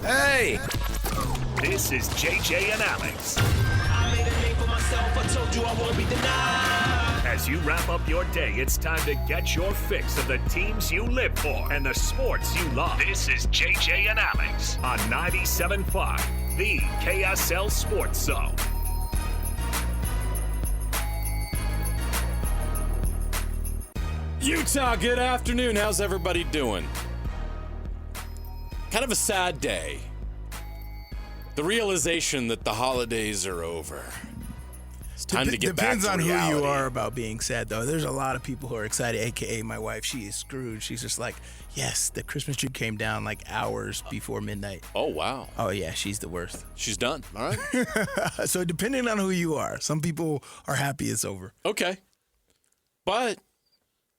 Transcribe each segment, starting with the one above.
Hey! This is JJ and Alex. I made a name for myself, I told you I won't be denied. As you wrap up your day, it's time to get your fix of the teams you live for and the sports you love. This is JJ and Alex on 97.5, the KSL Sports Zone. Utah, good afternoon. How's everybody doing? Kind of a sad day. The realization that the holidays are over. It's time to get back to Depends on reality. who you are about being sad, though. There's a lot of people who are excited, a.k.a. my wife. She is screwed. She's just like, yes, the Christmas tree came down like hours before midnight. Oh, wow. Oh, yeah, she's the worst. She's done. All right. So depending on who you are, some people are happy it's over. Okay. But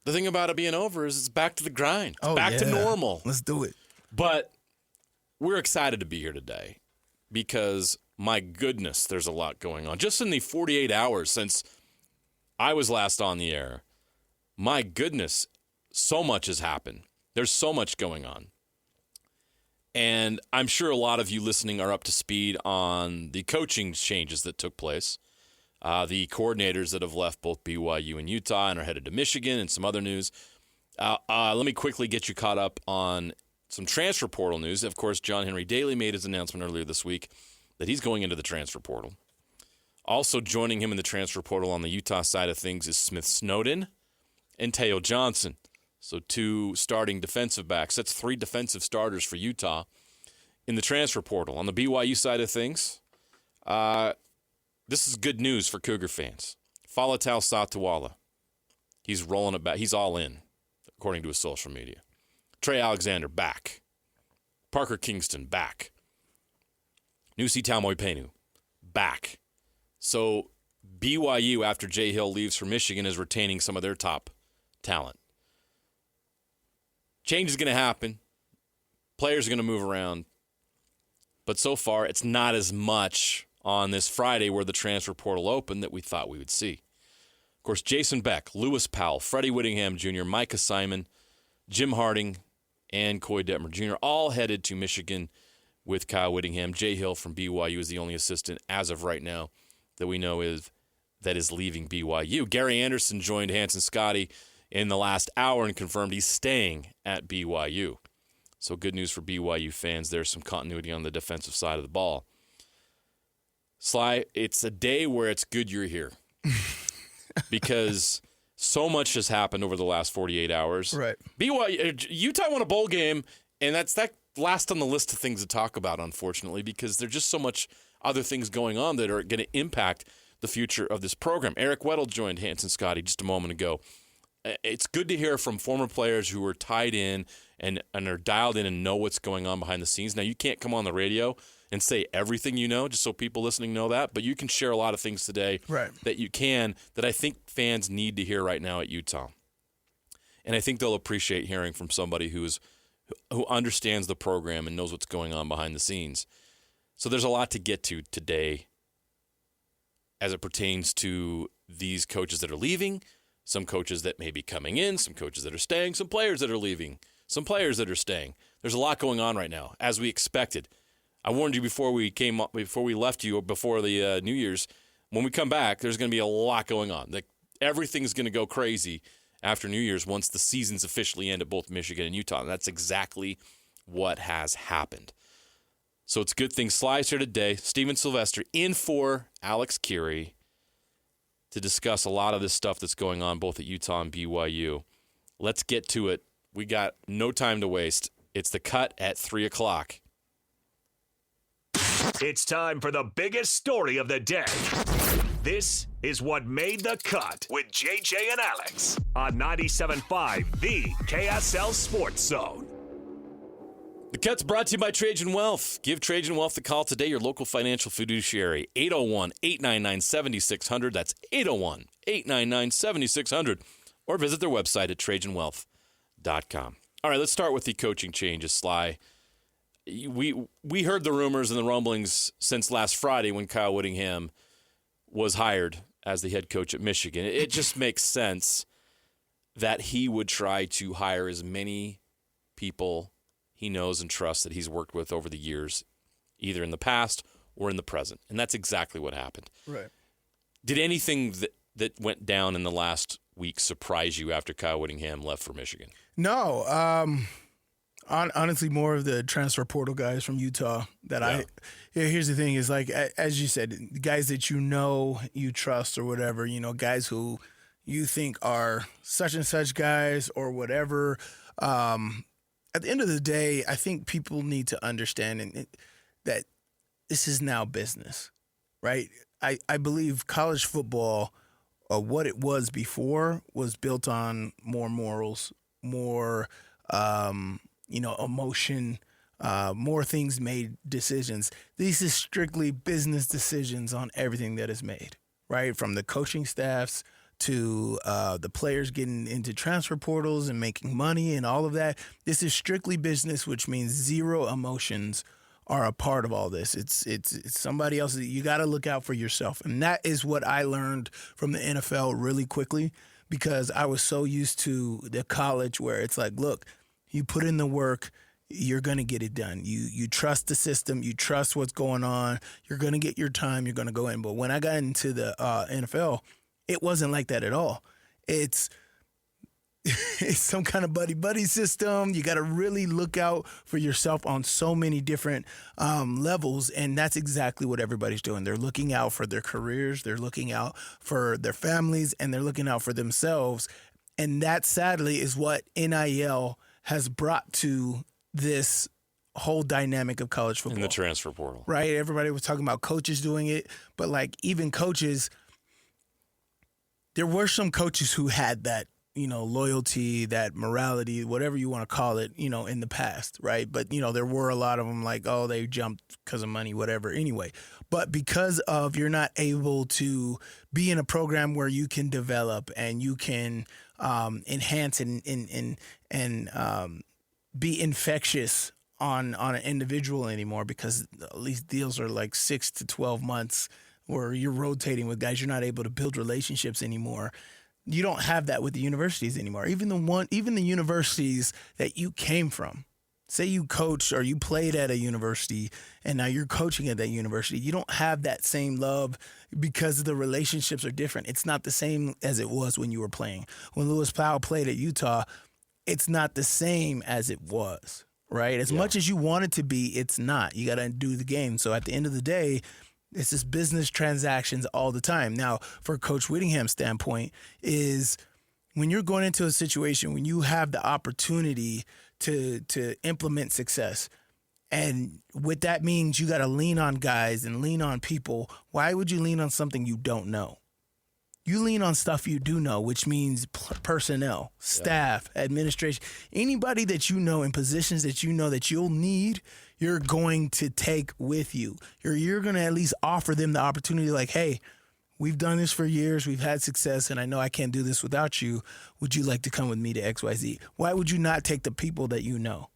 the thing about it being over is it's back to the grind. It's Oh, back to yeah. normal. Let's do it. But we're excited to be here today because, my goodness, there's a lot going on. Just in the 48 hours since I was last on the air, my goodness, so much has happened. There's so much going on. And I'm sure a lot of you listening are up to speed on the coaching changes that took place. The coordinators that have left both BYU and Utah and are headed to Michigan and some other news. Let me quickly get you caught up on some transfer portal news. Of course, John Henry Daly made his announcement earlier this week that he's going into the transfer portal. Also joining him in the transfer portal on the Utah side of things is Smith Snowden and Teo Johnson. So 2 starting defensive backs. That's 3 defensive starters for Utah in the transfer portal. On the BYU side of things, this is good news for Cougar fans. Faletau Satawala, he's rolling it back. He's all in, according to his social media. Trey Alexander, back. Parker Kingston, back. Nusi Tamoipenu, back. So BYU, after Jay Hill leaves for Michigan, is retaining some of their top talent. Change is going to happen. Players are going to move around. But so far, it's not as much on this Friday where the transfer portal opened that we thought we would see. Of course, Jason Beck, Lewis Powell, Freddie Whittingham Jr., Micah Simon, Jim Harding, and Coy Detmer Jr. all headed to Michigan with Kyle Whittingham. Jay Hill from BYU is the only assistant as of right now that we know is leaving BYU. Gary Anderson joined Hanson Scotty in the last hour and confirmed he's staying at BYU. So good news for BYU fans. There's some continuity on the defensive side of the ball. Sly, it's a day where it's good you're here because so much has happened over the last 48 hours. Right. Utah won a bowl game, and that's that last on the list of things to talk about, unfortunately, because there's just so much other things going on that are going to impact the future of this program. Eric Weddle joined Hanson Scotty just a moment ago. It's good to hear from former players who are tied in and are dialed in and know what's going on behind the scenes. Now, you can't come on the radio and say everything you know, just so people listening know that, but you can share a lot of things today that I think fans need to hear right now at Utah. And I think they'll appreciate hearing from somebody who understands the program and knows what's going on behind the scenes. So there's a lot to get to today as it pertains to these coaches that are leaving, some coaches that may be coming in, some coaches that are staying, some players that are leaving, some players that are staying. There's a lot going on right now, as we expected. I warned you before we left you, before the New Year's, when we come back, there's going to be a lot going on. Everything's going to go crazy after New Year's once the seasons officially end at both Michigan and Utah. And that's exactly what has happened. So it's a good thing Sly's here today. Sly Sylvester in for Alex Kirry to discuss a lot of this stuff that's going on both at Utah and BYU. Let's get to it. We got no time to waste. It's the cut at 3 o'clock. It's time for the biggest story of the day. This is what made the cut with JJ and Alex on 97.5, the KSL Sports Zone. The cut's brought to you by Trajan Wealth. Give Trajan Wealth a call today, your local financial fiduciary. 801-899-7600. That's 801-899-7600. Or visit their website at TrajanWealth.com. All right, let's start with the coaching changes, Sly. We heard the rumors and the rumblings since last Friday when Kyle Whittingham was hired as the head coach at Michigan. It just makes sense that he would try to hire as many people he knows and trusts that he's worked with over the years, either in the past or in the present. And that's exactly what happened. Right. Did anything that went down in the last week surprise you after Kyle Whittingham left for Michigan? No. Honestly, more of the transfer portal guys from Utah that here's the thing is, like, as you said, guys that you trust or whatever, guys who you think are such and such guys or whatever. At the end of the day, I think people need to understand that this is now business, right? I believe college football, what it was before, was built on more morals, more, emotion, more things made decisions. This is strictly business decisions on everything that is made, right? From the coaching staffs to the players getting into transfer portals and making money and all of that. This is strictly business, which means zero emotions are a part of all this. It's somebody else. You got to look out for yourself. And that is what I learned from the NFL really quickly, because I was so used to the college where it's like, look, you put in the work, you're going to get it done. You trust the system. You trust what's going on. You're going to get your time. You're going to go in. But when I got into the NFL, it wasn't like that at all. It's some kind of buddy system. You got to really look out for yourself on so many different levels, and that's exactly what everybody's doing. They're looking out for their careers, they're looking out for their families, and they're looking out for themselves. And that, sadly, is what NIL has brought to this whole dynamic of college football. In the transfer portal. Right? Everybody was talking about coaches doing it, but like even coaches, there were some coaches who had that, loyalty, that morality, whatever you want to call it, in the past, right? But, there were a lot of them like, oh, they jumped because of money, whatever. Anyway, but because of you're not able to be in a program where you can develop and you can enhance and be infectious on an individual anymore, because at least deals are like 6 to 12 months where you're rotating with guys. You're not able to build relationships anymore. You don't have that with the universities anymore. Even the universities that you came from. Say you coached or you played at a university and now you're coaching at that university. You don't have that same love because the relationships are different. It's not the same as it was when you were playing. When Lewis Powell played at Utah, it's not the same as it was, right? As much as you want it to be, it's not. You got to do the game. So at the end of the day, it's just business transactions all the time. Now, for Coach Whittingham's standpoint, is when you're going into a situation when you have the opportunity to implement success, and what that means, you got to lean on guys and lean on people. Why would you lean on something you don't know? You lean on stuff you do know, which means personnel, staff, administration, anybody that you know in positions that you know that you'll need, you're going to take with you. You're going to at least offer them the opportunity like, hey, we've done this for years. We've had success, and I know I can't do this without you. Would you like to come with me to XYZ? Why would you not take the people that you know?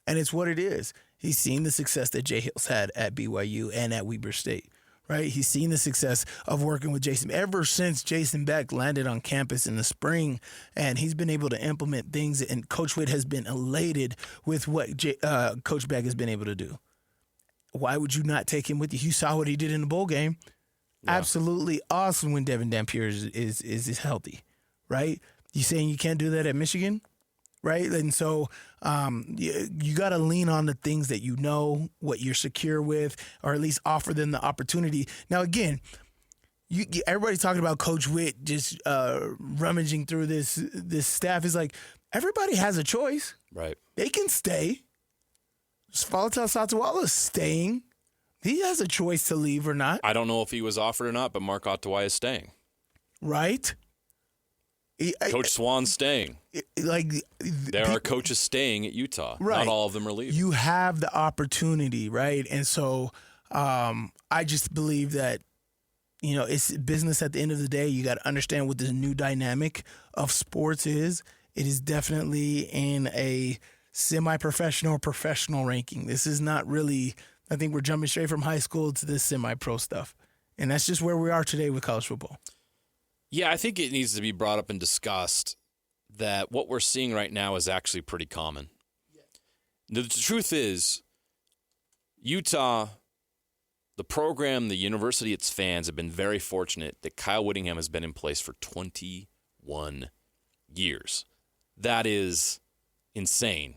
And it's what it is. He's seen the success that Jay Hill's had at BYU and at Weber State. Right? He's seen the success of working with Jason ever since Jason Beck landed on campus in the spring, and he's been able to implement things, and Coach Witt has been elated with what Coach Beck has been able to do. Why would you not take him with you? You saw what he did in the bowl game. Yeah. Absolutely awesome when Devin Dampier is healthy, right? You saying you can't do that at Michigan? Right? And so you got to lean on the things that you know, what you're secure with, or at least offer them the opportunity. Now, again, everybody's talking about Coach Witt just rummaging through this staff. Is like, everybody has a choice. Right. They can stay. Falatal Satawala is staying. He has a choice to leave or not. I don't know if he was offered or not, but Mark Ottawai is staying. Right? Coach Swan's staying. There are coaches staying at Utah. Right. Not all of them are leaving. You have the opportunity, right? And so I just believe that, it's business at the end of the day. You got to understand what this new dynamic of sports is. It is definitely in a semi-professional, professional ranking. This is not really, I think we're jumping straight from high school to this semi-pro stuff. And that's just where we are today with college football. Yeah, I think it needs to be brought up and discussed that what we're seeing right now is actually pretty common. The truth is, Utah, the program, the university, its fans have been very fortunate that Kyle Whittingham has been in place for 21 years. That is insane.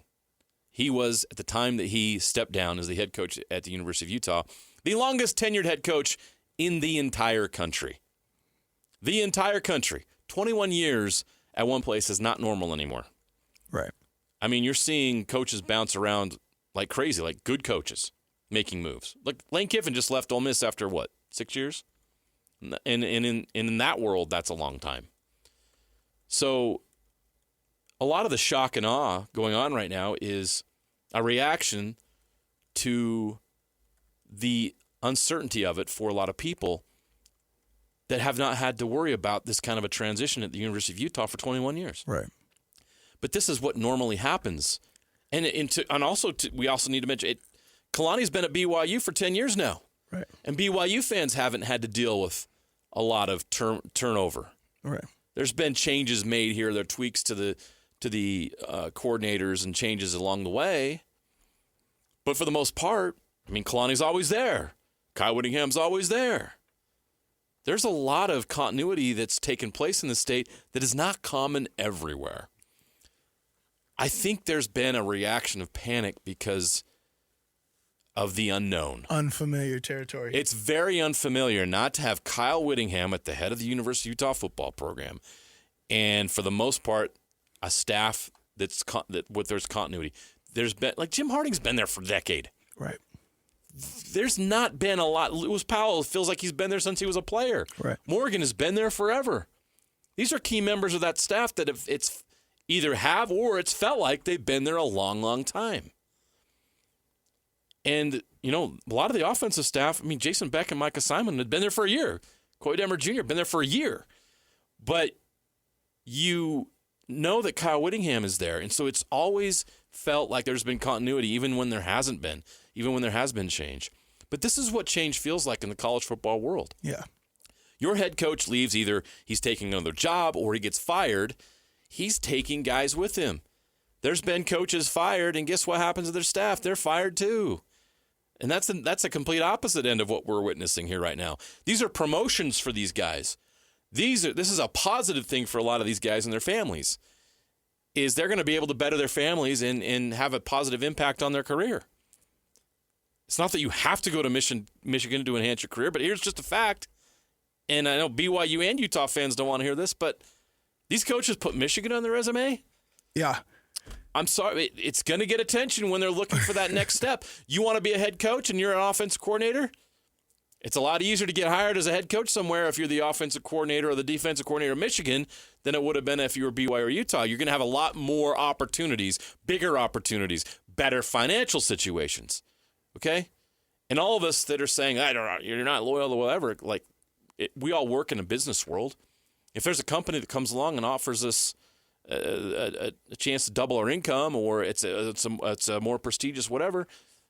He was, at the time that he stepped down as the head coach at the University of Utah, the longest tenured head coach in the entire country. The entire country. 21 years at one place is not normal anymore. Right. I mean, you're seeing coaches bounce around like crazy, like good coaches making moves. Like Lane Kiffin just left Ole Miss after, 6 years? And in that world, that's a long time. So a lot of the shock and awe going on right now is a reaction to the uncertainty of it for a lot of people that have not had to worry about this kind of a transition at the University of Utah for 21 years. Right. But this is what normally happens. And we also need to mention it. Kalani's been at BYU for 10 years now. Right. And BYU fans haven't had to deal with a lot of turnover. Right. There's been changes made here. There are tweaks to the coordinators and changes along the way. But for the most part, I mean, Kalani's always there. Kyle Whittingham's always there. There's a lot of continuity that's taken place in the state that is not common everywhere. I think there's been a reaction of panic because of the unknown. Unfamiliar territory. It's very unfamiliar not to have Kyle Whittingham at the head of the University of Utah football program. And for the most part, a staff there's continuity. There's been, like Jim Harding's been there for a decade. Right. There's not been a lot. Lewis Powell feels like he's been there since he was a player. Right. Morgan has been there forever. These are key members of that staff that it's either have or it's felt like they've been there a long, long time. And, a lot of the offensive staff, I mean, Jason Beck and Micah Simon had been there for a year. Coy Demmer Jr. been there for a year. But you know that Kyle Whittingham is there. And so it's always felt like there's been continuity, even when there hasn't been, even when there has been change. But this is what change feels like in the college football world. Yeah. Your head coach leaves, either he's taking another job or he gets fired. He's taking guys with him. There's been coaches fired, and guess what happens to their staff? They're fired too. And that's a complete opposite end of what we're witnessing here right now. These are promotions for these guys. This is a positive thing for a lot of these guys and their families, is they're going to be able to better their families and have a positive impact on their career. It's not that you have to go to Michigan to enhance your career, but here's just a fact. And I know BYU and Utah fans don't want to hear this, but these coaches put Michigan on their resume. Yeah. I'm sorry. It's going to get attention when they're looking for that next step. You want to be a head coach and you're an offensive coordinator? It's a lot easier to get hired as a head coach somewhere if you're the offensive coordinator or the defensive coordinator of Michigan than it would have been if you were BYU or Utah. You're going to have a lot more opportunities, bigger opportunities, better financial situations. Okay? And all of us that are saying, you're not loyal to whatever, we all work in a business world. If there's a company that comes along and offers us a chance to double our income, or it's a more prestigious whatever,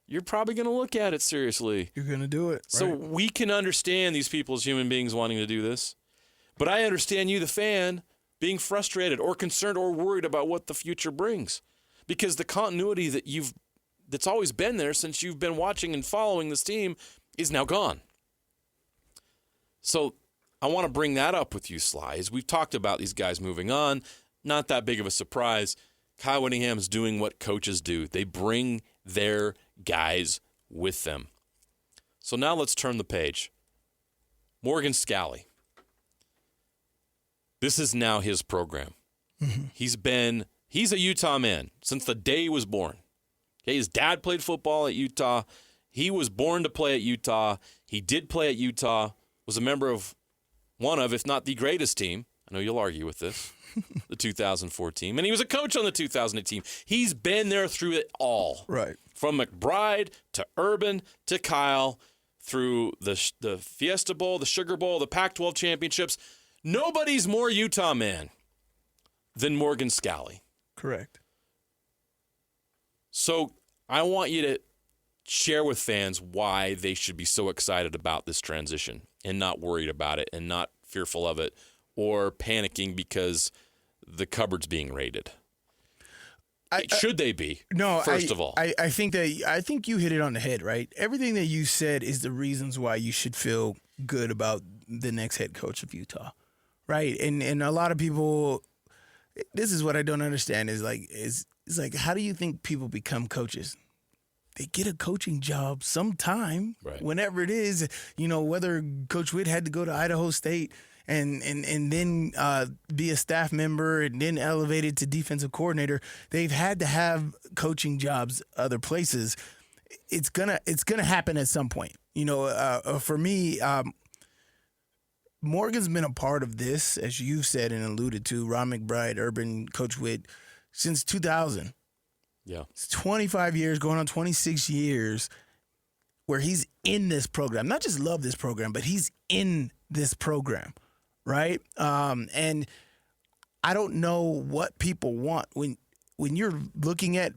you're probably going to look at it seriously. You're going to do it. Right? So we can understand these people as human beings wanting to do this. But I understand you, the fan, being frustrated or concerned or worried about what the future brings. Because the continuity that's always been there since you've been watching and following this team is now gone. So I want to bring that up with you, Sly. As we've talked about these guys moving on, not that big of a surprise. Kyle Whittingham is doing what coaches do. They bring their guys with them. So now let's turn the page. Morgan Scalley. This is now his program. Mm-hmm. He's a Utah man since the day he was born. Okay, his dad played football at Utah. He was born to play at Utah. He did play at Utah, was a member of one of, if not the greatest team. I know you'll argue with this. The 2004 team. And he was a coach on the 2008 team. He's been there through it all. Right. From McBride to Urban to Kyle, through the Fiesta Bowl, the Sugar Bowl, the Pac-12 championships. Nobody's more Utah man than Morgan Scalley. Correct. So I want you to share with fans why they should be so excited about this transition and not worried about it and not fearful of it or panicking because the cupboard's being raided. Should they be? No, first of all. I think you hit it on the head, right? Everything that you said is the reasons why you should feel good about the next head coach of Utah, right? And a lot of people, this is what I don't understand is like how do you think people become coaches? They get a coaching job sometime, right, whenever it is. Whether Coach Witt had to go to Idaho State and then be a staff member and then elevated to defensive coordinator. They've had to have coaching jobs other places. It's gonna happen at some point. For me, Morgan's been a part of this, as you've said and alluded to, Ron McBride, Urban, Coach Witt, since 2000. Yeah. It's 25 years, going on 26 years, where he's in this program. Not just love this program, but he's in this program. Right? And I don't know what people want. When you're looking at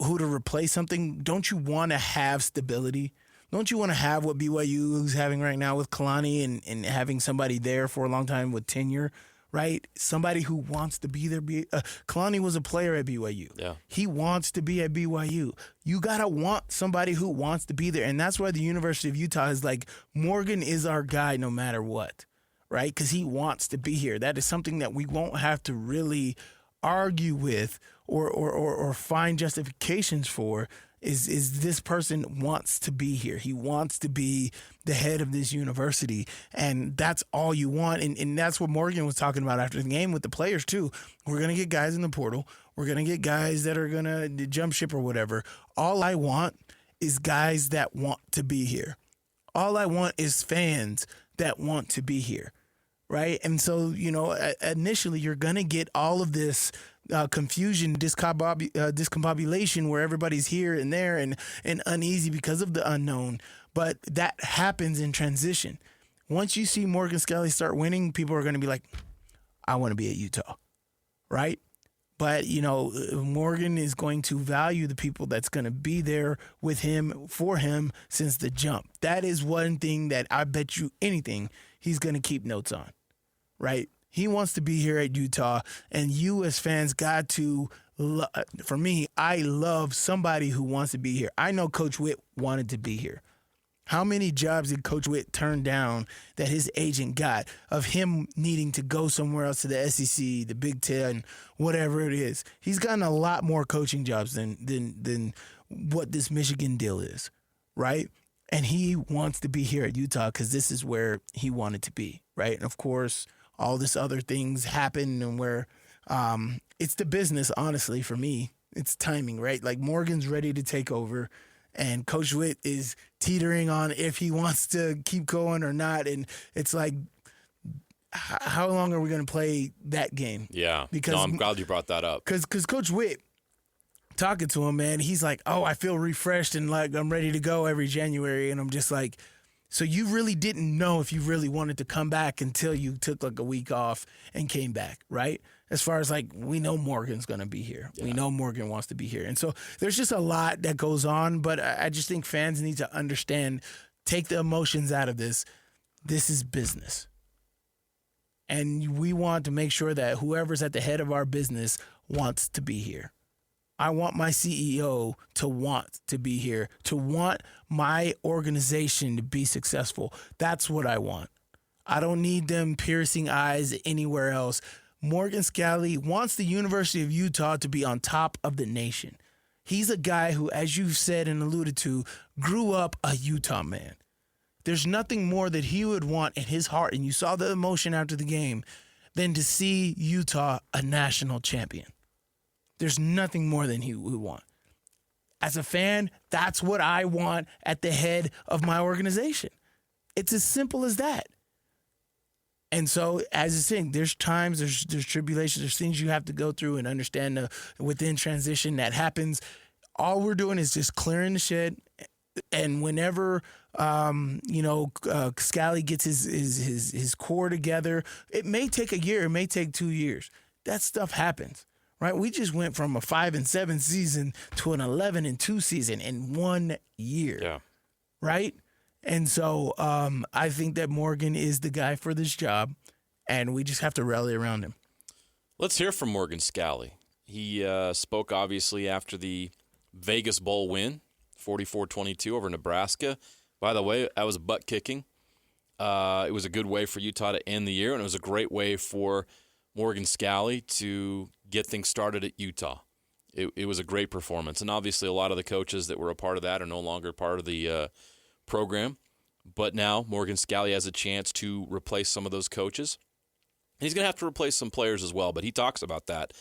who to replace something, don't you want to have stability? Don't you want to have what BYU is having right now with Kalani and having somebody there for a long time with tenure, right? Somebody who wants to be there. Kalani was a player at BYU. Yeah. He wants to be at BYU. You got to want somebody who wants to be there. And that's why the University of Utah is like, Morgan is our guy no matter what. Right? Because he wants to be here. That is something that we won't have to really argue with or find justifications for is this person wants to be here. He wants to be the head of this university. And that's all you want. And that's what Morgan was talking about after the game with the players too. We're going to get guys in the portal. We're going to get guys that are going to jump ship or whatever. All I want is guys that want to be here. All I want is fans that want to be here. Right. And so, initially you're going to get all of this confusion, discombobulation where everybody's here and there and uneasy because of the unknown. But that happens in transition. Once you see Morgan Scalley start winning, people are going to be like, I want to be at Utah. Right. But, Morgan is going to value the people that's going to be there with him, for him since the jump. That is one thing that I bet you anything he's going to keep notes on. Right? He wants to be here at Utah, and you as fans got to, for me, I love somebody who wants to be here. I know Coach Witt wanted to be here. How many jobs did Coach Witt turn down that his agent got of him needing to go somewhere else to the SEC, the Big Ten, whatever it is? He's gotten a lot more coaching jobs than what this Michigan deal is, right? And he wants to be here at Utah because this is where he wanted to be, right? And, of course, all this other things happen and where it's the business, honestly, for me. It's timing, right? Like Morgan's ready to take over and Coach Witt is teetering on if he wants to keep going or not. And it's like, how long are we going to play that game? Yeah. Because I'm glad you brought that up. Because Coach Witt, talking to him, man, he's like, oh, I feel refreshed and like I'm ready to go every January. And I'm just like, so you really didn't know if you really wanted to come back until you took like a week off and came back, right? As far as like, we know Morgan's going to be here. Yeah. We know Morgan wants to be here. And so there's just a lot that goes on, but I just think fans need to understand, take the emotions out of this. This is business. And we want to make sure that whoever's at the head of our business wants to be here. I want my CEO to want to be here, to want my organization to be successful. That's what I want. I don't need them piercing eyes anywhere else. Morgan Scalley wants the University of Utah to be on top of the nation. He's a guy who, as you've said and alluded to, grew up a Utah man. There's nothing more that he would want in his heart, and you saw the emotion after the game, than to see Utah a national champion. There's nothing more than he would want. As a fan, that's what I want at the head of my organization. It's as simple as that. And so, as I saying, there's times, there's tribulations, there's things you have to go through and understand within transition that happens. All we're doing is just clearing the shed. And whenever, Scalley gets his core together, it may take a year, it may take 2 years. That stuff happens. Right, we just went from a 5-7 season to an 11-2 season in 1 year. Yeah. Right, and so I think that Morgan is the guy for this job, and we just have to rally around him. Let's hear from Morgan Scalley. He spoke, obviously, after the Vegas Bowl win, 44-22 over Nebraska. By the way, that was a butt kicking. It was a good way for Utah to end the year, and it was a great way for Morgan Scalley to get things started at Utah. It was a great performance, and obviously a lot of the coaches that were a part of that are no longer part of the program. But now Morgan Scalley has a chance to replace some of those coaches. And he's going to have to replace some players as well, but he talks about that,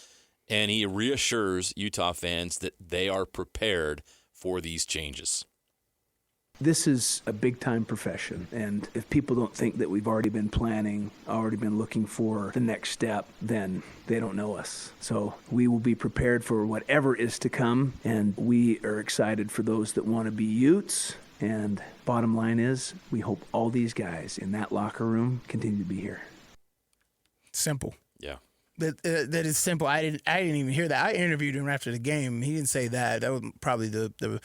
and he reassures Utah fans that they are prepared for these changes. This is a big-time profession, and if people don't think that we've already been planning, already been looking for the next step, then they don't know us. So we will be prepared for whatever is to come, and we are excited for those that want to be Utes. And bottom line is, we hope all these guys in that locker room continue to be here. Simple. Yeah. That is simple. I didn't even hear that. I interviewed him after the game. He didn't say that. That was probably the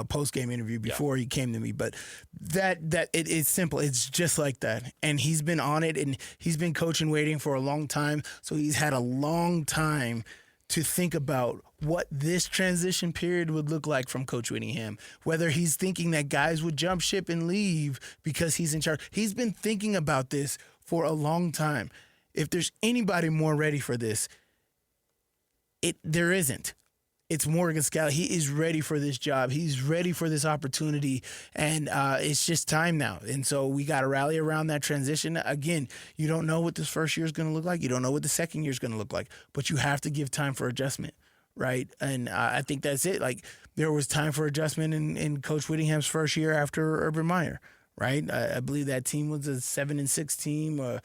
post game interview before he came to me. But that it is simple. It's just like that. And he's been on it, and he's been coaching waiting for a long time. So he's had a long time to think about what this transition period would look like from Coach Whittingham. Whether he's thinking that guys would jump ship and leave because he's in charge. He's been thinking about this for a long time. If there's anybody more ready for this, there isn't. It's Morgan Scalley. He is ready for this job. He's ready for this opportunity, and it's just time now. And so we got to rally around that transition. Again, you don't know what this first year is going to look like. You don't know what the second year is going to look like, but you have to give time for adjustment, right? And I think that's it. Like, there was time for adjustment in Coach Whittingham's first year after Urban Meyer. Right, I believe that team was a 7-6 team,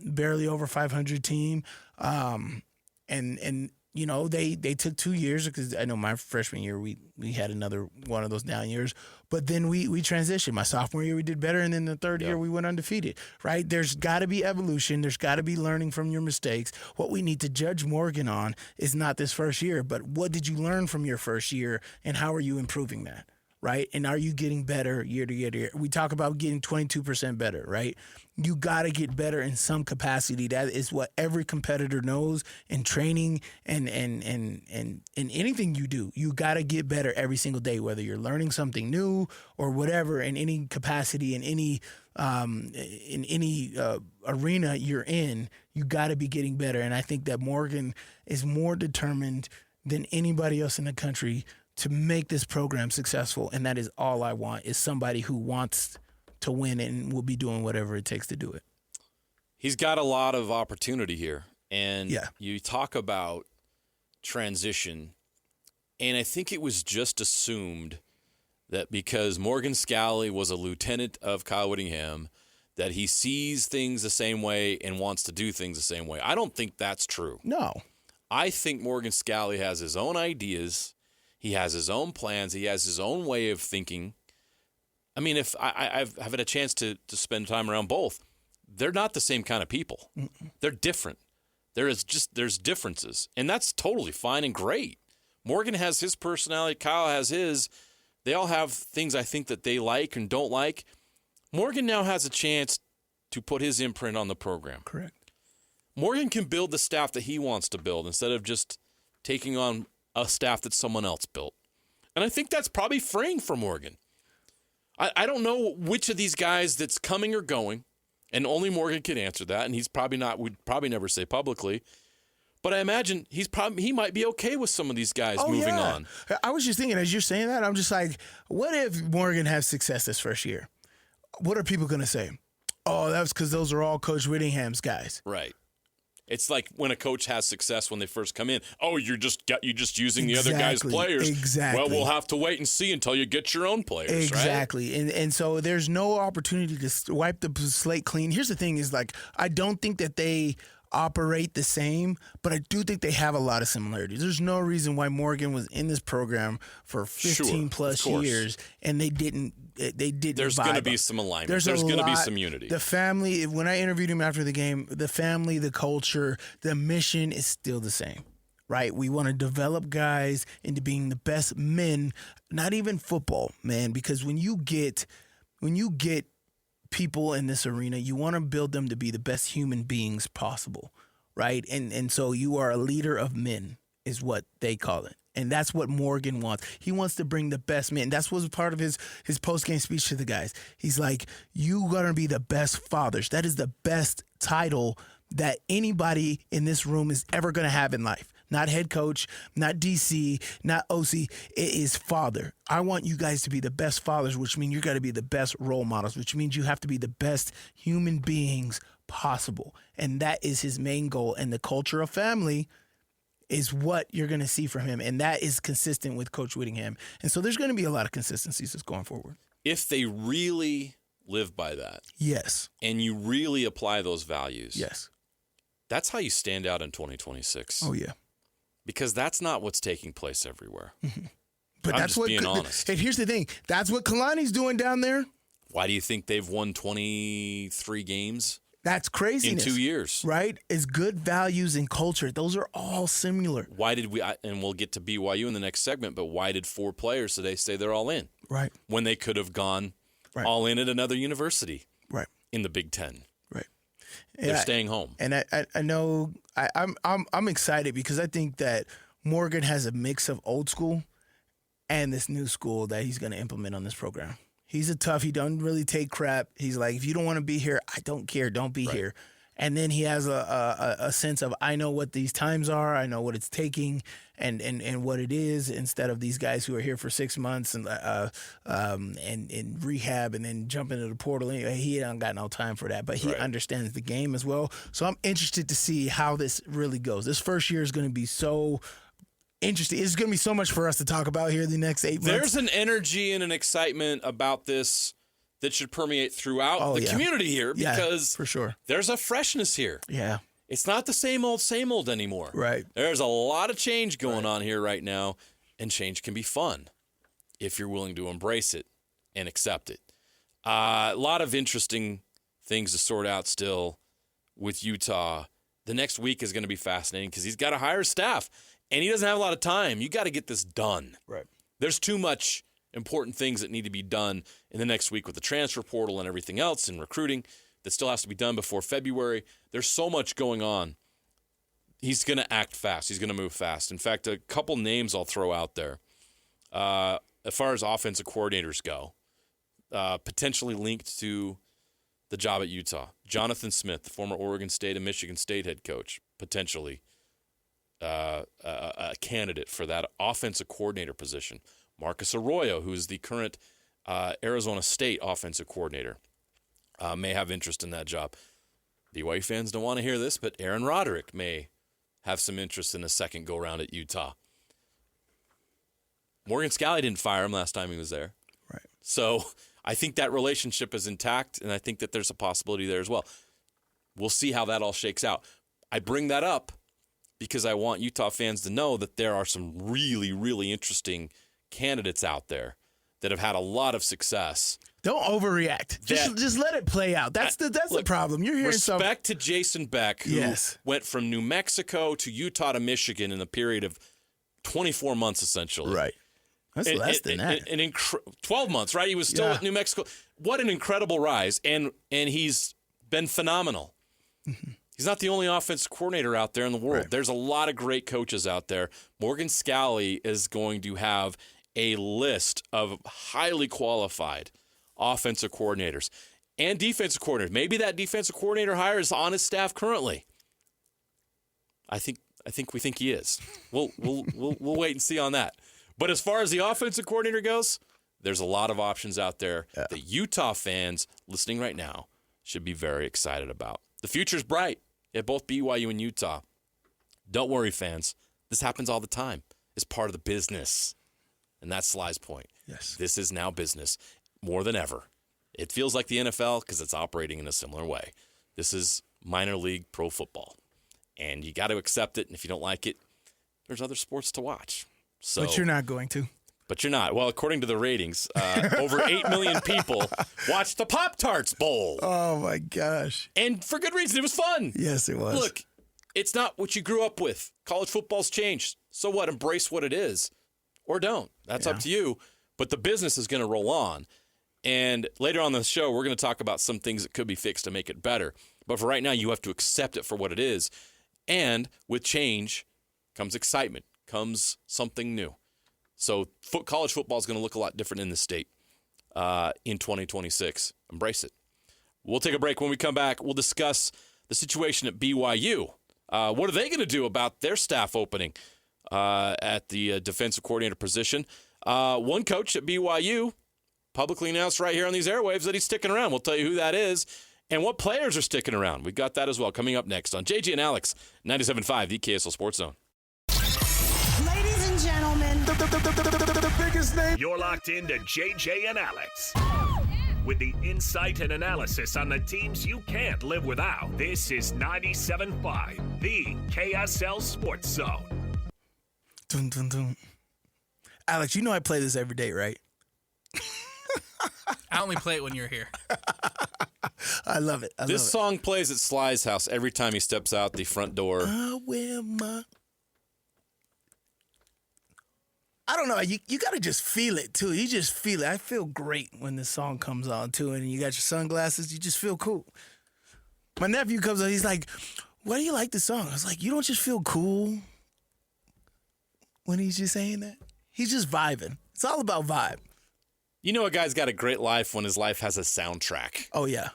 barely over 500 team, and you know they took 2 years, because I know my freshman year we had another one of those down years, but then we transitioned. My sophomore year we did better, and then the third year we went undefeated. Right, there's got to be evolution. There's got to be learning from your mistakes. What we need to judge Morgan on is not this first year, but what did you learn from your first year, and how are you improving that? Right? And are you getting better year to year to year? We talk about getting 22% better, right? You got to get better in some capacity. That is what every competitor knows in training and anything you do. You got to get better every single day, whether you're learning something new or whatever, in any capacity, in any arena you're in, you got to be getting better. And I think that Morgan is more determined than anybody else in the country to make this program successful, and that is all I want, is somebody who wants to win and will be doing whatever it takes to do it. He's got a lot of opportunity here, and you talk about transition, and I think it was just assumed that because Morgan Scalley was a lieutenant of Kyle Whittingham, that he sees things the same way and wants to do things the same way. I don't think that's true. No. I think Morgan Scalley has his own ideas. He has his own plans. He has his own way of thinking. I mean, if I've had a chance to spend time around both, they're not the same kind of people. They're different. There's differences, and that's totally fine and great. Morgan has his personality. Kyle has his. They all have things I think that they like and don't like. Morgan now has a chance to put his imprint on the program. Correct. Morgan can build the staff that he wants to build instead of just taking on a staff that someone else built. And I think that's probably freeing for Morgan. I don't know which of these guys that's coming or going, and only Morgan can answer that, and would probably never say publicly. But I imagine he might be okay with some of these guys moving on. I was just thinking, as you're saying that, I'm just like, what if Morgan has success this first year? What are people going to say? Oh, that's because those are all Coach Whittingham's guys. Right. It's like when a coach has success when they first come in. Oh, you're just using the other guy's players. Exactly. Well, we'll have to wait and see until you get your own players. Exactly. Right? And so there's no opportunity to wipe the slate clean. Here's the thing: is like, I don't think that they operate the same, but I do think they have a lot of similarities. There's no reason why Morgan was in this program for 15 plus years and they didn't. There's going to be some alignment. There's going to be some unity. The family, when I interviewed him after the game, the family, the culture, the mission is still the same, right? We want to develop guys into being the best men, not even football, man, because when you get people in this arena, you want to build them to be the best human beings possible, right? And so you are a leader of men is what they call it. And that's what Morgan wants. He wants to bring the best men. That's what was part of his post-game speech to the guys. He's like, you got to be the best fathers. That is the best title that anybody in this room is ever going to have in life. Not head coach, not DC, not OC. It is father. I want you guys to be the best fathers, which means you got to be the best role models, which means you have to be the best human beings possible. And that is his main goal. And the culture of family is what you're going to see from him. And that is consistent with Coach Whittingham. And so there's going to be a lot of consistencies that's going forward. If they really live by that. Yes. And you really apply those values. Yes. That's how you stand out in 2026. Oh, yeah. Because that's not what's taking place everywhere. Mm-hmm. But I'm that's just what, being honest. And here's the thing. That's what Kalani's doing down there. Why do you think they've won 23 games? That's craziness. In 2 years. Right? It's good values and culture. Those are all similar. Why did we, and we'll get to BYU in the next segment, but why did 4 players today say they're all in? Right. When they could have gone all in at another university. Right. In the Big Ten. Right. They're staying home. And I know I'm excited because I think that Morgan has a mix of old school and this new school that he's going to implement on this program. He's a tough. He doesn't really take crap. He's like, if you don't want to be here, I don't care. Don't be here. And then he has a sense of, I know what these times are. I know what it's taking and what it is, instead of these guys who are here for 6 months and rehab and then jump into the portal. Anyway, he don't got no time for that, but he understands the game as well. So I'm interested to see how this really goes. This first year is going to be so interesting. It's going to be so much for us to talk about here in the next 8 months. There's an energy and an excitement about this that should permeate throughout the community here, because for sure there's a freshness here. Yeah. It's not the same old anymore. Right. There's a lot of change going on here right now, and change can be fun if you're willing to embrace it and accept it. A lot of interesting things to sort out still with Utah. The next week is going to be fascinating because he's got to hire staff, and he doesn't have a lot of time. You got to get this done. Right. There's too much important things that need to be done in the next week with the transfer portal and everything else and recruiting that still has to be done before February. There's so much going on. He's going to act fast. He's going to move fast. In fact, a couple names I'll throw out there. As far as offensive coordinators go, potentially linked to the job at Utah. Jonathan Smith, the former Oregon State and Michigan State head coach, potentially a candidate for that offensive coordinator position. Marcus Arroyo, who is the current Arizona State offensive coordinator, may have interest in that job. BYU fans don't want to hear this, but Aaron Roderick may have some interest in a second go-round at Utah. Morgan Scalley didn't fire him last time he was there. Right. So I think that relationship is intact, and I think that there's a possibility there as well. We'll see how that all shakes out. I bring that up because I want Utah fans to know that there are some really, really interesting candidates out there that have had a lot of success. Don't overreact. Just let it play out. That's the problem. You're hearing respect to Jason Beck, who went from New Mexico to Utah to Michigan in a period of 24 months, essentially. Right. That's less than that. 12 months, right? He was still at New Mexico. What an incredible rise, and he's been phenomenal. Mm-hmm. He's not the only offensive coordinator out there in the world. Right. There's a lot of great coaches out there. Morgan Scalley is going to have a list of highly qualified offensive coordinators and defensive coordinators. Maybe that defensive coordinator hire is on his staff currently. I think we think he is. We'll wait and see on that. But as far as the offensive coordinator goes, there's a lot of options out there that Utah fans listening right now should be very excited about. The future's bright at both BYU and Utah. Don't worry, fans. This happens all the time. It's part of the business. And that's Sly's point. Yes. This is now business more than ever. It feels like the NFL because it's operating in a similar way. This is minor league pro football. And you got to accept it. And if you don't like it, there's other sports to watch. So, but you're not going to. But you're not. Well, according to the ratings, over 8 million people watched the Pop-Tarts Bowl. Oh, my gosh. And for good reason. It was fun. Yes, it was. Look, it's not what you grew up with. College football's changed. So what? Embrace what it is. Or don't. That's up to you. But the business is going to roll on. And later on in the show, we're going to talk about some things that could be fixed to make it better. But for right now, you have to accept it for what it is. And with change comes excitement, comes something new. So college football is going to look a lot different in the state in 2026. Embrace it. We'll take a break. When we come back, we'll discuss the situation at BYU. What are they going to do about their staff opening at the defensive coordinator position? One coach at BYU publicly announced right here on these airwaves that he's sticking around. We'll tell you who that is and what players are sticking around. We've got that as well coming up next on JJ and Alex, 97.5, the KSL Sports Zone. Ladies and gentlemen, the biggest name. You're locked into JJ and Alex. With the insight and analysis on the teams you can't live without. This is 97.5, the KSL Sports Zone. Dun, dun, dun. Alex, you know I play this every day, right? I only play it when you're here. I love it. This song plays at Sly's house every time he steps out the front door. I don't know. You got to just feel it, too. You just feel it. I feel great when this song comes on, too, and you got your sunglasses. You just feel cool. My nephew comes on. He's like, why do you like this song? I was like, you don't just feel cool when he's just saying that? He's just vibing. It's all about vibe. You know a guy's got a great life when his life has a soundtrack. Oh, yeah.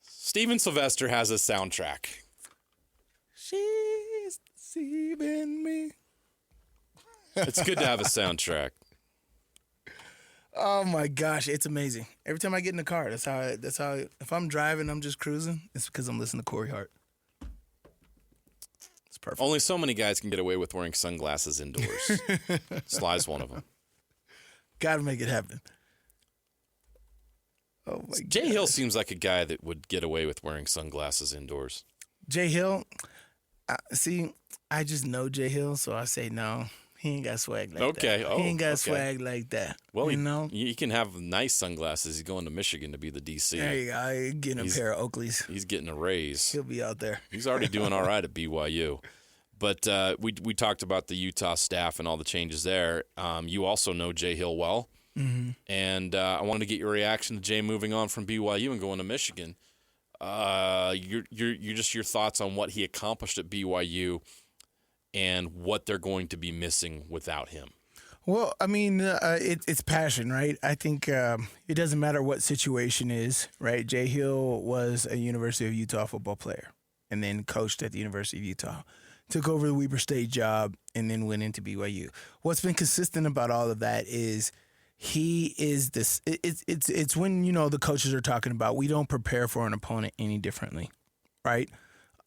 Sly Sylvester has a soundtrack. She's deceiving me. It's good to have a soundtrack. Oh my gosh, it's amazing. Every time I get in the car, that's how. If I'm driving, I'm just cruising. It's because I'm listening to Corey Hart. It's perfect. Only so many guys can get away with wearing sunglasses indoors. Sly's one of them. Gotta make it happen. Oh my God. Jay Hill seems like a guy that would get away with wearing sunglasses indoors. Jay Hill, see, I just know Jay Hill, so I say no. He ain't got swag like that. Okay. Oh, he ain't got swag like that. Well, you know? he can have nice sunglasses. He's going to Michigan to be the DC. There you go. He's getting a pair of Oakleys. He's getting a raise. He'll be out there. He's already doing all right at BYU. But we talked about the Utah staff and all the changes there. You also know Jay Hill well. Mm-hmm. And I wanted to get your reaction to Jay moving on from BYU and going to Michigan. Your thoughts on what he accomplished at BYU and what they're going to be missing without him. Well, I mean, it's passion, right? I think it doesn't matter what situation is, right? Jay Hill was a University of Utah football player and then coached at the University of Utah. Took over the Weber State job and then went into BYU. What's been consistent about all of that is he is this. It's when, you know, the coaches are talking about we don't prepare for an opponent any differently, right?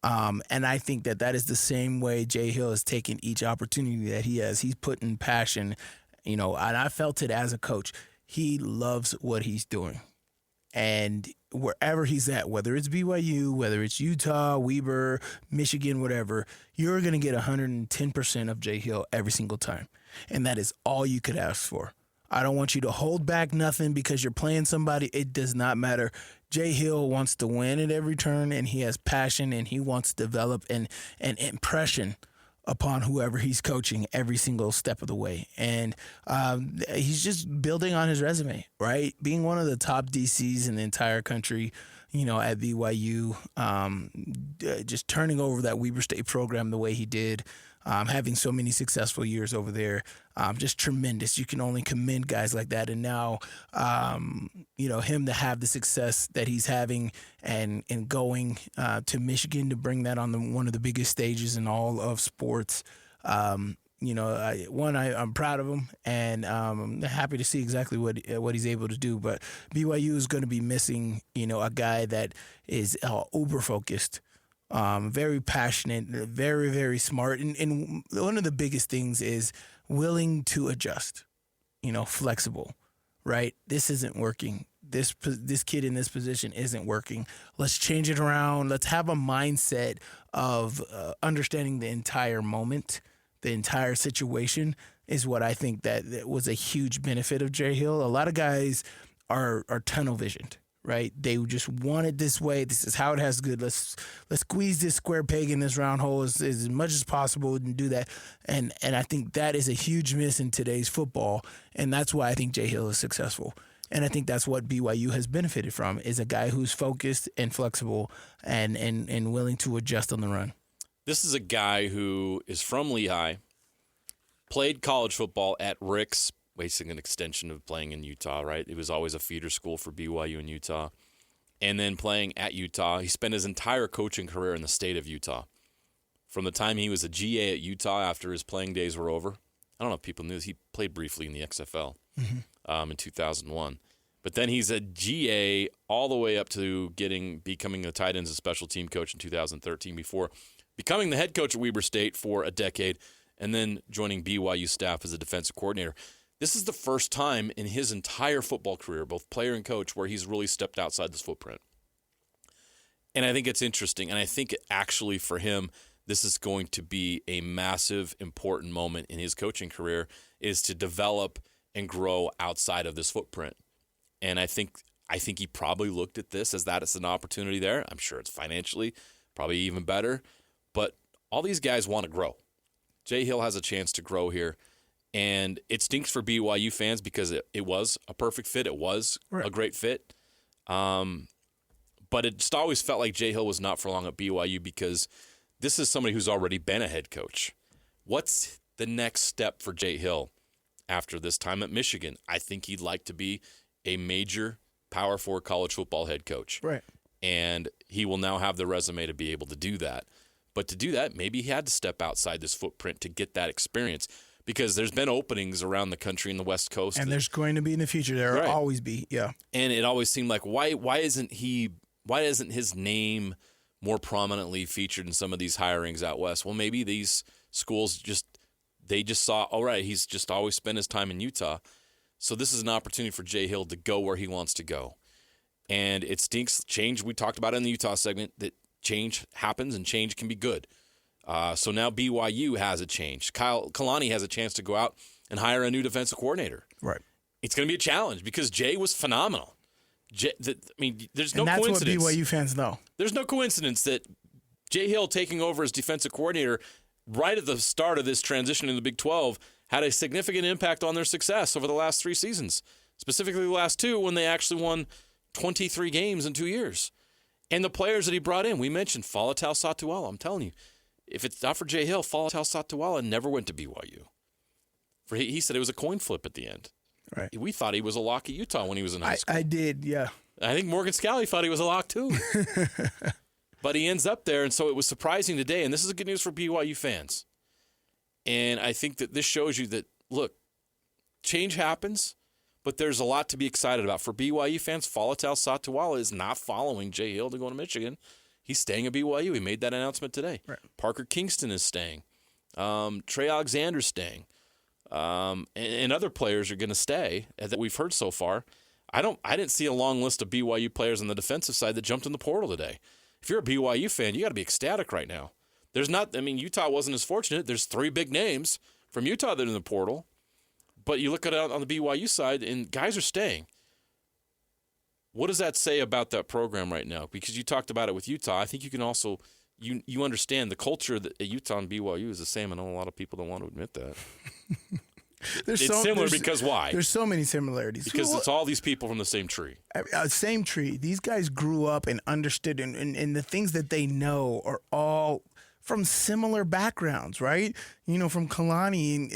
And I think that is the same way Jay Hill has taken each opportunity that he has. He's putting passion, you know, and I felt it as a coach. He loves what he's doing. And wherever he's at, whether it's BYU, whether it's Utah, Weber, Michigan, whatever, you're going to get 110% of Jay Hill every single time. And that is all you could ask for. I don't want you to hold back nothing because you're playing somebody. It does not matter. Jay Hill wants to win at every turn, and he has passion, and he wants to develop an impression upon whoever he's coaching every single step of the way. And he's just building on his resume, right? Being one of the top DCs in the entire country, you know, at BYU, just turning over that Weber State program the way he did, having so many successful years over there, just tremendous. You can only commend guys like that. And now, you know, him to have the success that he's having and going to Michigan to bring that on one of the biggest stages in all of sports. You know, I'm proud of him, and I'm happy to see exactly what he's able to do. But BYU is going to be missing, you know, a guy that is uber focused. Very passionate, very, very smart. And one of the biggest things is willing to adjust, you know, flexible, right? This isn't working. This kid in this position isn't working. Let's change it around. Let's have a mindset of understanding the entire moment, the entire situation is what I think that was a huge benefit of Jay Hill. A lot of guys are tunnel visioned. Right? They just want it this way. This is how it has to go. Let's squeeze this square peg in this round hole as much as possible and do that. And I think that is a huge miss in today's football. And that's why I think Jay Hill is successful. And I think that's what BYU has benefited from, is a guy who's focused and flexible and willing to adjust on the run. This is a guy who is from Lehigh, played college football at Rick's, basically an extension of playing in Utah, right? It was always a feeder school for BYU in Utah. And then playing at Utah, he spent his entire coaching career in the state of Utah. From the time he was a GA at Utah after his playing days were over, I don't know if people knew this, he played briefly in the XFL in 2001. But then he's a GA all the way up to becoming a tight ends and special team coach in 2013 before becoming the head coach at Weber State for a decade and then joining BYU staff as a defensive coordinator. This is the first time in his entire football career, both player and coach, where he's really stepped outside this footprint. And I think it's interesting. And I think actually for him, this is going to be a massive, important moment in his coaching career, is to develop and grow outside of this footprint. And I think he probably looked at this as that as an opportunity there. I'm sure it's financially probably even better. But all these guys want to grow. Jay Hill has a chance to grow here. And it stinks for BYU fans because it was a perfect fit. It was a great fit. But it just always felt like Jay Hill was not for long at BYU because this is somebody who's already been a head coach. What's the next step for Jay Hill after this time at Michigan? I think he'd like to be a major Power 4 college football head coach. Right. And he will now have the resume to be able to do that. But to do that, maybe he had to step outside this footprint to get that experience. Because there's been openings around the country in the West Coast. And there's going to be in the future. There will always be, yeah. And it always seemed like, why isn't his name more prominently featured in some of these hirings out West? Well, maybe these schools just saw, all right, he's just always spent his time in Utah. So this is an opportunity for Jay Hill to go where he wants to go. And it stinks. Change, we talked about it in the Utah segment, that change happens and change can be good. So now BYU has a change. Kyle Kalani has a chance to go out and hire a new defensive coordinator. Right. It's going to be a challenge because Jay was phenomenal. There's no coincidence. And that's what BYU fans know. There's no coincidence that Jay Hill taking over as defensive coordinator right at the start of this transition in the Big 12 had a significant impact on their success over the last 3 seasons, specifically the last 2 when they actually won 23 games in 2 years. And the players that he brought in, we mentioned Falatau Satuala. I'm telling you, if it's not for Jay Hill, Falatau Satuala never went to BYU. He said it was a coin flip at the end. Right. We thought he was a lock at Utah when he was in high school. I did, yeah. I think Morgan Scalley thought he was a lock too. But he ends up there, and so it was surprising today. And this is good news for BYU fans. And I think that this shows you that, look, change happens, but there's a lot to be excited about. For BYU fans, Falatau Satuala is not following Jay Hill to go to Michigan. He's staying at BYU. He made that announcement today. Right. Parker Kingston is staying. Trey Alexander's staying. And other players are going to stay that we've heard so far. I didn't see a long list of BYU players on the defensive side that jumped in the portal today. If you're a BYU fan, you got to be ecstatic right now. Utah wasn't as fortunate. There's 3 big names from Utah that are in the portal. But you look at it on the BYU side, and guys are staying. What does that say about that program right now? Because you talked about it with Utah. I think you can also you understand the culture at Utah and BYU is the same. I know a lot of people don't want to admit that. It's similar because why? There's so many similarities. Because it's all these people from the same tree. Same tree. These guys grew up and understood, and the things that they know are all from similar backgrounds, right? From Kalani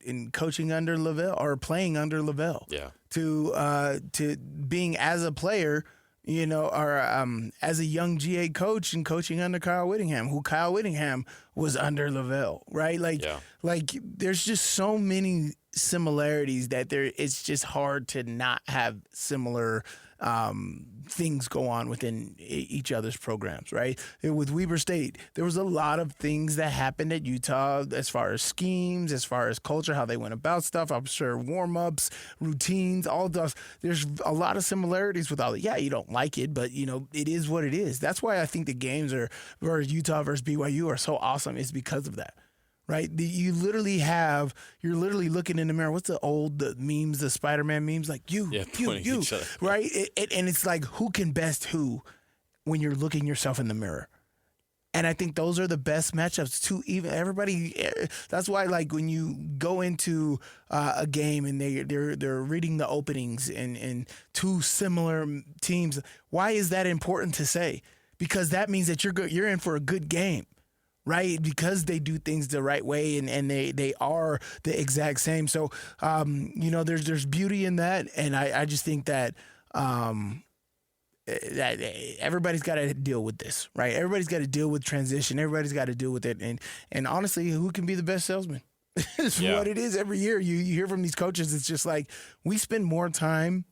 in coaching under Lavelle or playing under Lavelle, to being as a player, or as a young GA coach and coaching under Kyle Whittingham, who Kyle Whittingham was under Lavelle, right? Like there's just so many similarities that it's just hard to not have similar things go on within each other's programs, right? With Weber State, there was a lot of things that happened at Utah as far as schemes, as far as culture, how they went about stuff. I'm sure warm-ups, routines, all those. There's a lot of similarities with all that. Yeah, you don't like it, but, it is what it is. That's why I think the games where Utah versus BYU are so awesome is because of that. Right, you're literally looking in the mirror. What's the memes, the Spider-Man memes? Like you, right? And it's like who can best who when you're looking yourself in the mirror. And I think those are the best matchups to even everybody. That's why, like when you go into a game and they're reading the openings and 2 similar teams. Why is that important to say? Because that means that you're in for a good game. right? Because they do things the right way and they are the exact same. So, there's beauty in that. And I just think that that everybody's got to deal with this, right? Everybody's got to deal with transition. Everybody's got to deal with it. And honestly, who can be the best salesman? It's what it is every year. You hear from these coaches, it's just like we spend more time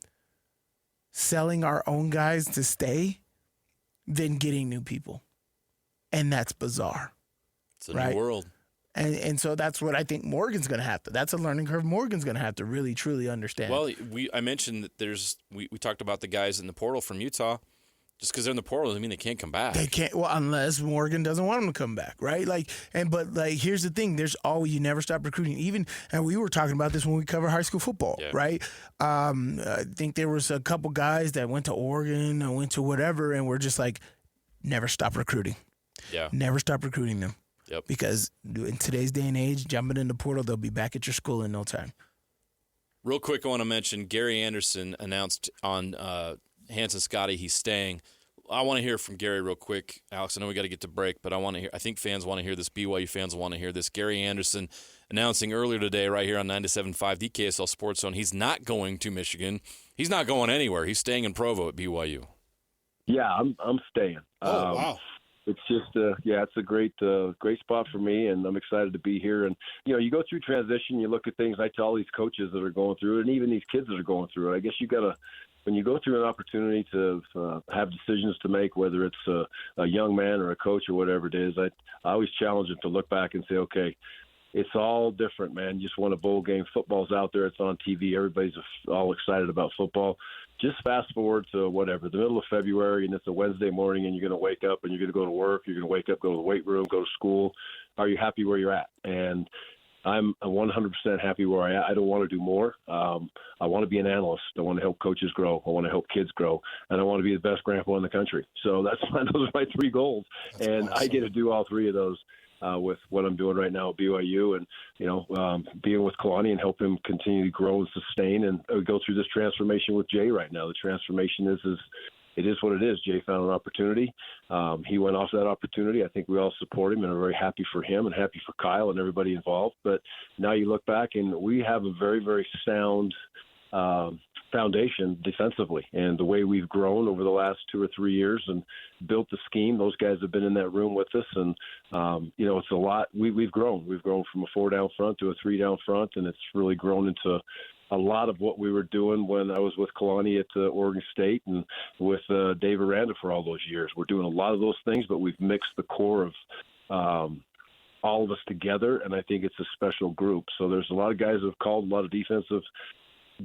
selling our own guys to stay than getting new people. And that's bizarre. It's a new world. And so that's what I think Morgan's going to have to. That's a learning curve Morgan's going to have to really, truly understand. Well, I mentioned that we talked about the guys in the portal from Utah. Just because they're in the portal doesn't mean they can't come back. They can't. Well, unless Morgan doesn't want them to come back, right? But here's the thing: you never stop recruiting. And we were talking about this when we cover high school football, right? I think there was a couple guys that went to Oregon or went to whatever, and we're just like, never stop recruiting. Yeah, never stop recruiting them. Yep. Because in today's day and age, jumping in the portal, they'll be back at your school in no time. Real quick, I want to mention Gary Anderson announced on Hanson Scotty he's staying. I want to hear from Gary real quick. Alex, I know we got to get to break, but I think fans want to hear this. BYU fans want to hear this. Gary Anderson announcing earlier today right here on 97.5 the KSL Sports Zone he's not going to Michigan. He's not going anywhere. He's staying in Provo at BYU. Yeah, I'm staying. Oh, wow. It's just, it's a great spot for me, and I'm excited to be here. And, you go through transition, you look at things, I tell all these coaches that are going through it, and even these kids that are going through it, I guess you got to, when you go through an opportunity to have decisions to make, whether it's a young man or a coach or whatever it is, I always challenge them to look back and say, okay, it's all different, man. You just won a bowl game. Football's out there. It's on TV. Everybody's all excited about football. Just fast forward to the middle of February, and it's a Wednesday morning, and you're going to wake up, and you're going to go to work. You're going to wake up, go to the weight room, go to school. Are you happy where you're at? And I'm 100% happy where I am. I don't want to do more. I want to be an analyst. I want to help coaches grow. I want to help kids grow. And I want to be the best grandpa in the country. So those are my three goals. That's awesome. I get to do all three of those with what I'm doing right now at BYU, and being with Kalani and help him continue to grow and sustain, and go through this transformation with Jay right now. The transformation is it is what it is. Jay found an opportunity. He went off that opportunity. I think we all support him and are very happy for him and happy for Kyle and everybody involved. But now you look back, and we have a very, very sound foundation defensively, and the way we've grown over the last 2 or 3 years and built the scheme. Those guys have been in that room with us, and it's a lot. We've grown. We've grown from a 4 down front to a 3 down front, and it's really grown into a lot of what we were doing when I was with Kalani at Oregon State and with Dave Aranda for all those years. We're doing a lot of those things, but we've mixed the core of all of us together, and I think it's a special group. So there's a lot of guys who have called a lot of defensive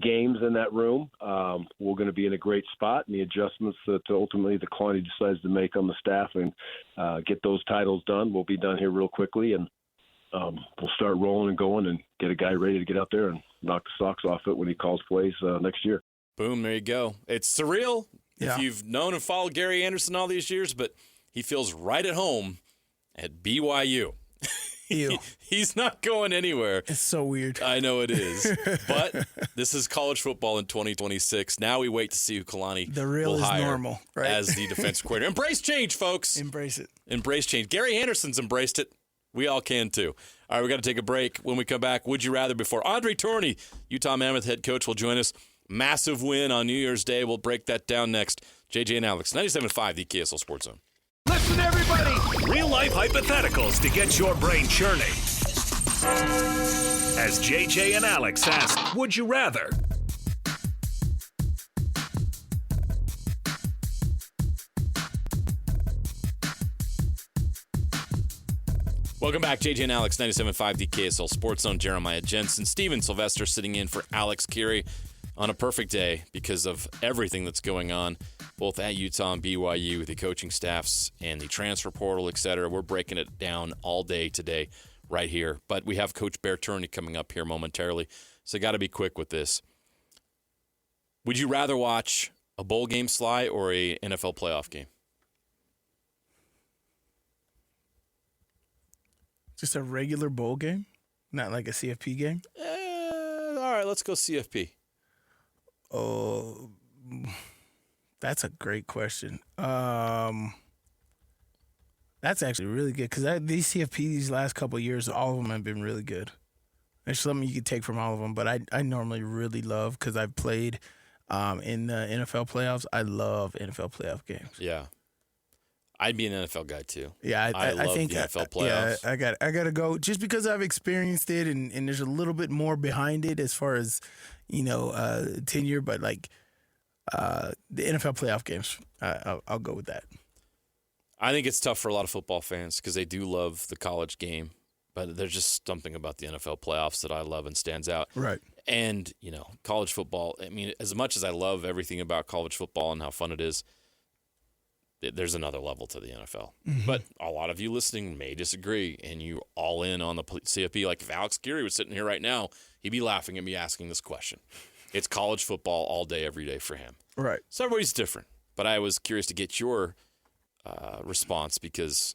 games in that room. We're going to be in a great spot, and the adjustments that ultimately the Kalani decides to make on the staff and get those titles done will be done here real quickly, and we'll start rolling and going and get a guy ready to get out there and knock the socks off it when he calls plays next year. Boom, there you go. It's surreal if you've known and followed Gary Anderson all these years, but he feels right at home at BYU. He's not going anywhere. It's so weird. I know it is. But this is college football in 2026. Now we wait to see who Kalani the real will is hire normal, right? as the defensive coordinator. Embrace change, folks. Embrace it. Embrace change. Gary Anderson's embraced it. We all can, too. All right, we got to take a break. When we come back, would you rather before Andre Tourney, Utah Mammoth head coach, will join us. Massive win on New Year's Day. We'll break that down next. JJ and Alex, 97.5, the KSL Sports Zone. Listen, everybody. Real-life hypotheticals to get your brain churning. As JJ and Alex ask, would you rather? Welcome back, JJ and Alex, 97.5, the KSL Sports Zone. Jeremiah Jensen, Sly Sylvester sitting in for Alex Kirry on a perfect day because of everything that's going on, both at Utah and BYU, the coaching staffs and the transfer portal, et cetera. We're breaking it down all day today right here. But we have Coach Bear Turney coming up here momentarily, so got to be quick with this. Would you rather watch a bowl game, Sly, or a NFL playoff game? Just a regular bowl game? Not like a CFP game? All right, let's go CFP. Oh, that's a great question. That's actually really good because these CFP these last couple of years, all of them have been really good. There's something you could take from all of them, but I normally really love because I've played in the NFL playoffs. I love NFL playoff games. Yeah. I'd be an NFL guy too. Yeah, I love think the NFL playoffs. Yeah, I got to go just because I've experienced it and there's a little bit more behind it as far as tenure, but like the NFL playoff games, I'll go with that. I think it's tough for a lot of football fans because they do love the college game, but there's just something about the NFL playoffs that I love and stands out. Right. And, college football, I mean, as much as I love everything about college football and how fun it is, there's another level to the NFL. Mm-hmm. But a lot of you listening may disagree, and you all in on the CFP. Like if Alex Kirry was sitting here right now, he'd be laughing at me asking this question. It's college football all day, every day for him. Right. So everybody's different. But I was curious to get your response because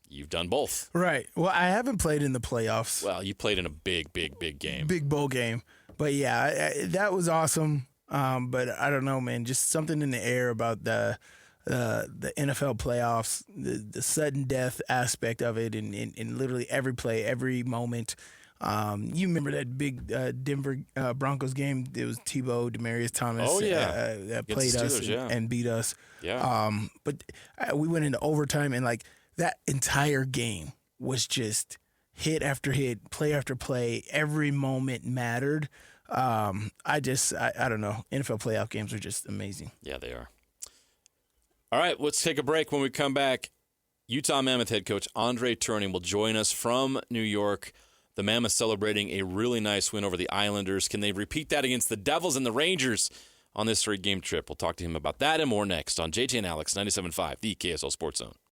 you've done both. Right. Well, I haven't played in the playoffs. Well, you played in a big game. Big bowl game. But yeah, that was awesome. But I don't know, man. Just something in the air about the NFL playoffs, the sudden death aspect of it, and literally every play, every moment. You remember that big Denver Broncos game? It was Tebow, Demaryius Thomas. Oh, yeah. That played us and beat us. Yeah. But we went into overtime, and like that entire game was just hit after hit, play after play. Every moment mattered. I don't know. NFL playoff games are just amazing. Yeah, they are. All right, let's take a break. When we come back, Utah Mammoth head coach Andre Turning will join us from New York. The Mammoths celebrating a really nice win over the Islanders. Can they repeat that against the Devils and the Rangers on this 3-game trip? We'll talk to him about that and more next on JJ and Alex 97.5, the KSL Sports Zone.